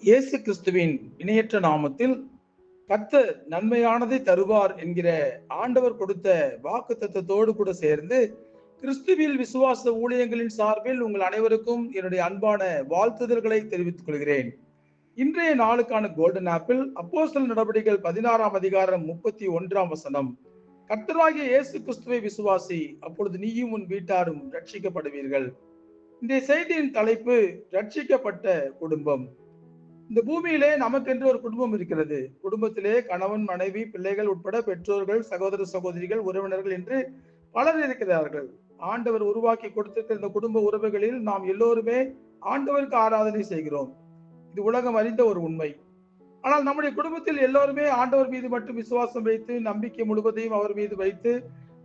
இயேசு கிறிஸ்துவின் இணையற்ற நாமத்தில் கர்த்தர் நன்மையானதை தருவார் என்கிற ஆண்டவர் கொடுத்த வாக்குத்தத்தத்தோடு கூட சேர்ந்து கிறிஸ்துவில் விசுவாச ஊழியங்களின் சார்பில் உங்கள் அனைவருக்கும் என்னுடைய அன்பான வாழ்த்துதல்களை தெரிவித்துக் கொள்கிறேன். இன்றைய நாளுக்கான கோல்டன் ஆப்பிள் அப்போஸ்தலர் நடவடிக்கைகள் 16ஆம் அதிகாரம் 31ஆம் வசனம். கர்த்தராகிய இயேசு கிறிஸ்துவை விசுவாசி, அப்பொழுது நீயும் உன் வீட்டாரும் ரட்சிக்கப்படுவீர்கள். இந்த செய்தியின் தலைப்பு ரட்சிக்கப்பட்ட குடும்பம். இந்த பூமியிலே நமக்கென்று ஒரு குடும்பம் இருக்கிறது. குடும்பத்திலே கணவன், மனைவி, பிள்ளைகள் உட்பட பெற்றோர்கள், சகோதர சகோதரிகள், உறவினர்கள் என்று பலர் இருக்கிறார்கள். ஆண்டவர் உருவாக்கி கொடுத்திருக்கிற இந்த குடும்ப உறவுகளில் நாம் எல்லோருமே ஆண்டவருக்கு ஆராதனை செய்கிறோம். இது உலகம் அறிந்த ஒரு உண்மை. ஆனால் நம்முடைய குடும்பத்தில் எல்லோருமே ஆண்டவர் மீது மட்டும் விசுவாசம் வைத்து, நம்பிக்கை முழுவதையும் அவர் மீது வைத்து,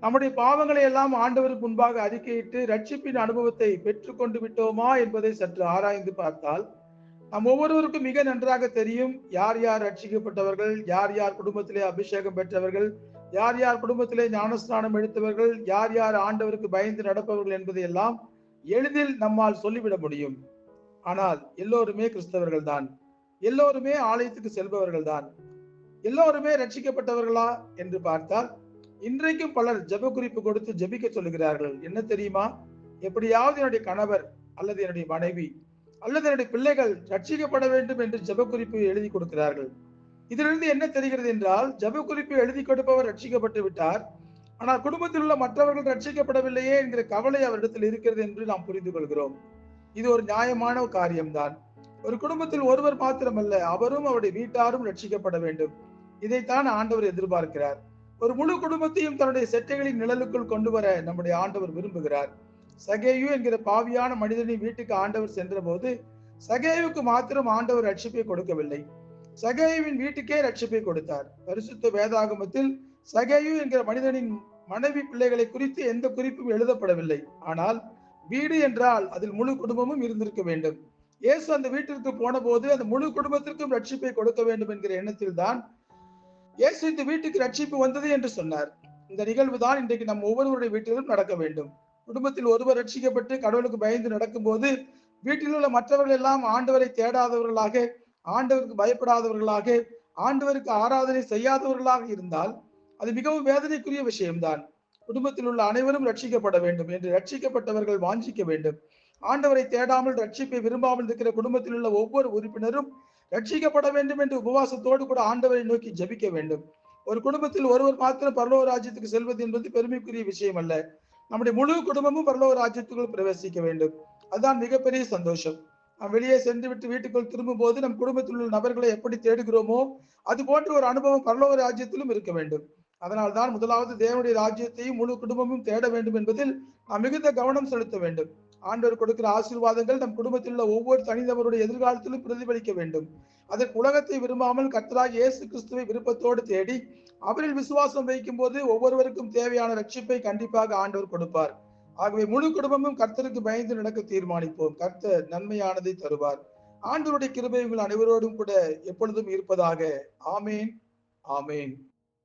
நம்முடைய பாவங்களை எல்லாம் ஆண்டவருக்கு முன்பாக அறிக்கையிட்டு ரட்சிப்பின் அனுபவத்தை பெற்றுக்கொண்டு விட்டோமா என்பதை சற்று ஆராய்ந்து பார்த்தால் நம் ஒவ்வொருவருக்கும் மிக நன்றாக தெரியும் யார் யார் ரட்சிக்கப்பட்டவர்கள், யார் யார் குடும்பத்திலே அபிஷேகம் பெற்றவர்கள், யார் யார் குடும்பத்திலே ஞானஸ்நானம் எடுத்தவர்கள், யார் யார் ஆண்டவருக்கு பயந்து நடப்பவர்கள் என்பதை எல்லாம் எளிதில் நம்மால் சொல்லிவிட முடியும். ஆனால் எல்லோருமே கிறிஸ்தவர்கள் தான், எல்லோருமே ஆலயத்துக்கு செல்பவர்கள் தான், எல்லோருமே ரட்சிக்கப்பட்டவர்களா என்று பார்த்தால் இன்றைக்கும் பலர் ஜெப குறிப்பு கொடுத்து ஜெபிக்க சொல்லுகிறார்கள். என்ன தெரியுமா? எப்படியாவது என்னுடைய கணவர் அல்லது என்னுடைய மனைவி அல்லது என்னுடைய பிள்ளைகள் ரட்சிக்கப்பட வேண்டும் என்று ஜெப குறிப்பு எழுதி கொடுக்கிறார்கள். இதிலிருந்து என்ன தெரிகிறது என்றால், ஜெப குறிப்பு எழுதி கொடுப்பவர் ரட்சிக்கப்பட்டு விட்டார், ஆனால் குடும்பத்தில் உள்ள மற்றவர்கள் ரட்சிக்கப்படவில்லையே என்கிற கவலை அவரிடத்தில் இருக்கிறது என்று நாம் புரிந்து கொள்கிறோம். இது ஒரு நியாயமான காரியம்தான். ஒரு குடும்பத்தில் ஒருவர் மாத்திரமல்ல, அவரும் அவருடைய வீட்டாரும் ரட்சிக்கப்பட வேண்டும். இதைத்தான் ஆண்டவர் எதிர்பார்க்கிறார். ஒரு முழு குடும்பத்தையும் தன்னுடைய செட்டைகளின் நிழலுக்குள் கொண்டு வர நம்முடைய ஆண்டவர் விரும்புகிறார். சகேயு என்கிற பாவியான மனிதனின் வீட்டுக்கு ஆண்டவர் சென்ற போது சகேயுக்கு மாத்திரம் ஆண்டவர் ரட்சிப்பை கொடுக்கவில்லை, சகேயுவின் வீட்டுக்கே ரட்சிப்பை கொடுத்தார். பரிசுத்த வேதாகமத்தில் சகேயு என்கிற மனிதனின் மனைவி பிள்ளைகளை குறித்து எந்த குறிப்பும் எழுதப்படவில்லை. ஆனால் வீடு என்றால் அதில் முழு குடும்பமும் இருந்திருக்க வேண்டும். இயேசு அந்த வீட்டிற்கு போன போது அந்த முழு குடும்பத்திற்கும் ரட்சிப்பை கொடுக்க வேண்டும் என்கிற எண்ணத்தில் தான் இயேசு இந்த வீட்டுக்கு ரட்சிப்பு வந்தது என்று சொன்னார். இந்த நிகழ்வு தான் இன்றைக்கு நம் ஒவ்வொருவருடைய வீட்டிலும் நடக்க வேண்டும். குடும்பத்தில் ஒருவர் ரட்சிக்கப்பட்டு கடவுளுக்கு பயந்து நடக்கும் போது வீட்டில் உள்ள மற்றவர்கள் எல்லாம் ஆண்டவரை தேடாதவர்களாக, ஆண்டவருக்கு பயப்படாதவர்களாக, ஆண்டவருக்கு ஆராதனை செய்யாதவர்களாக இருந்தால் அது மிகவும் வேதனைக்குரிய விஷயம்தான். குடும்பத்தில் உள்ள அனைவரும் ரட்சிக்கப்பட வேண்டும் என்று ரட்சிக்கப்பட்டவர்கள் வாஞ்சிக்க வேண்டும். ஆண்டவரை தேடாமல் ரட்சிப்பை விரும்பாமல் இருக்கிற குடும்பத்தில் உள்ள ஒவ்வொரு உறுப்பினரும் ரட்சிக்கப்பட வேண்டும் என்று உபவாசத்தோடு கூட ஆண்டவரை நோக்கி ஜெபிக்க வேண்டும். ஒரு குடும்பத்தில் ஒருவர் மாத்திரம் பரலோக ராஜ்யத்துக்கு செல்வது என்பது பெருமைக்குரிய விஷயம் அல்ல. நம்முடைய முழு குடும்பமும் பரலோக ராஜ்யத்துக்குள் பிரவேசிக்க வேண்டும். அதுதான் மிகப்பெரிய சந்தோஷம். நாம் வெளியே சென்று விட்டு வீட்டுக்குள் திரும்பும் போது நம் குடும்பத்தில் உள்ள நபர்களை எப்படி தேடுகிறோமோ அது போன்ற ஒரு அனுபவம் பரலோக ராஜ்யத்திலும் இருக்க வேண்டும். அதனால் தான் முதலாவது தேவனுடைய ராஜ்யத்தையும் முழு குடும்பமும் தேட வேண்டும் என்பதில் நாம் மிகுந்த கவனம் செலுத்த வேண்டும். ஆண்டவர் கொடுக்கிற ஆசீர்வாதங்கள் நம் குடும்பத்தில் உள்ள ஒவ்வொரு தனிநபருடைய எதிர்காலத்திலும் பிரதிபலிக்க வேண்டும். அதற்கு உலகத்தை விரும்பாமல் கர்த்தராகிய இயேசு கிறிஸ்துவை விருப்பத்தோடு தேடி அவரில் விசுவாசம் வைக்கும் போது ஒவ்வொருவருக்கும் தேவையான ரட்சிப்பை கண்டிப்பாக ஆண்டவர் கொடுப்பார். ஆகவே முழு குடும்பமும் கர்த்தருக்கு பயந்து நடக்க தீர்மானிப்போம். கர்த்தர் நன்மையானதை தருவார். ஆண்டவருடைய கிருபை உங்கள் அனைவரோடும் கூட எப்பொழுதும் இருப்பதாக. ஆமேன், ஆமேன்.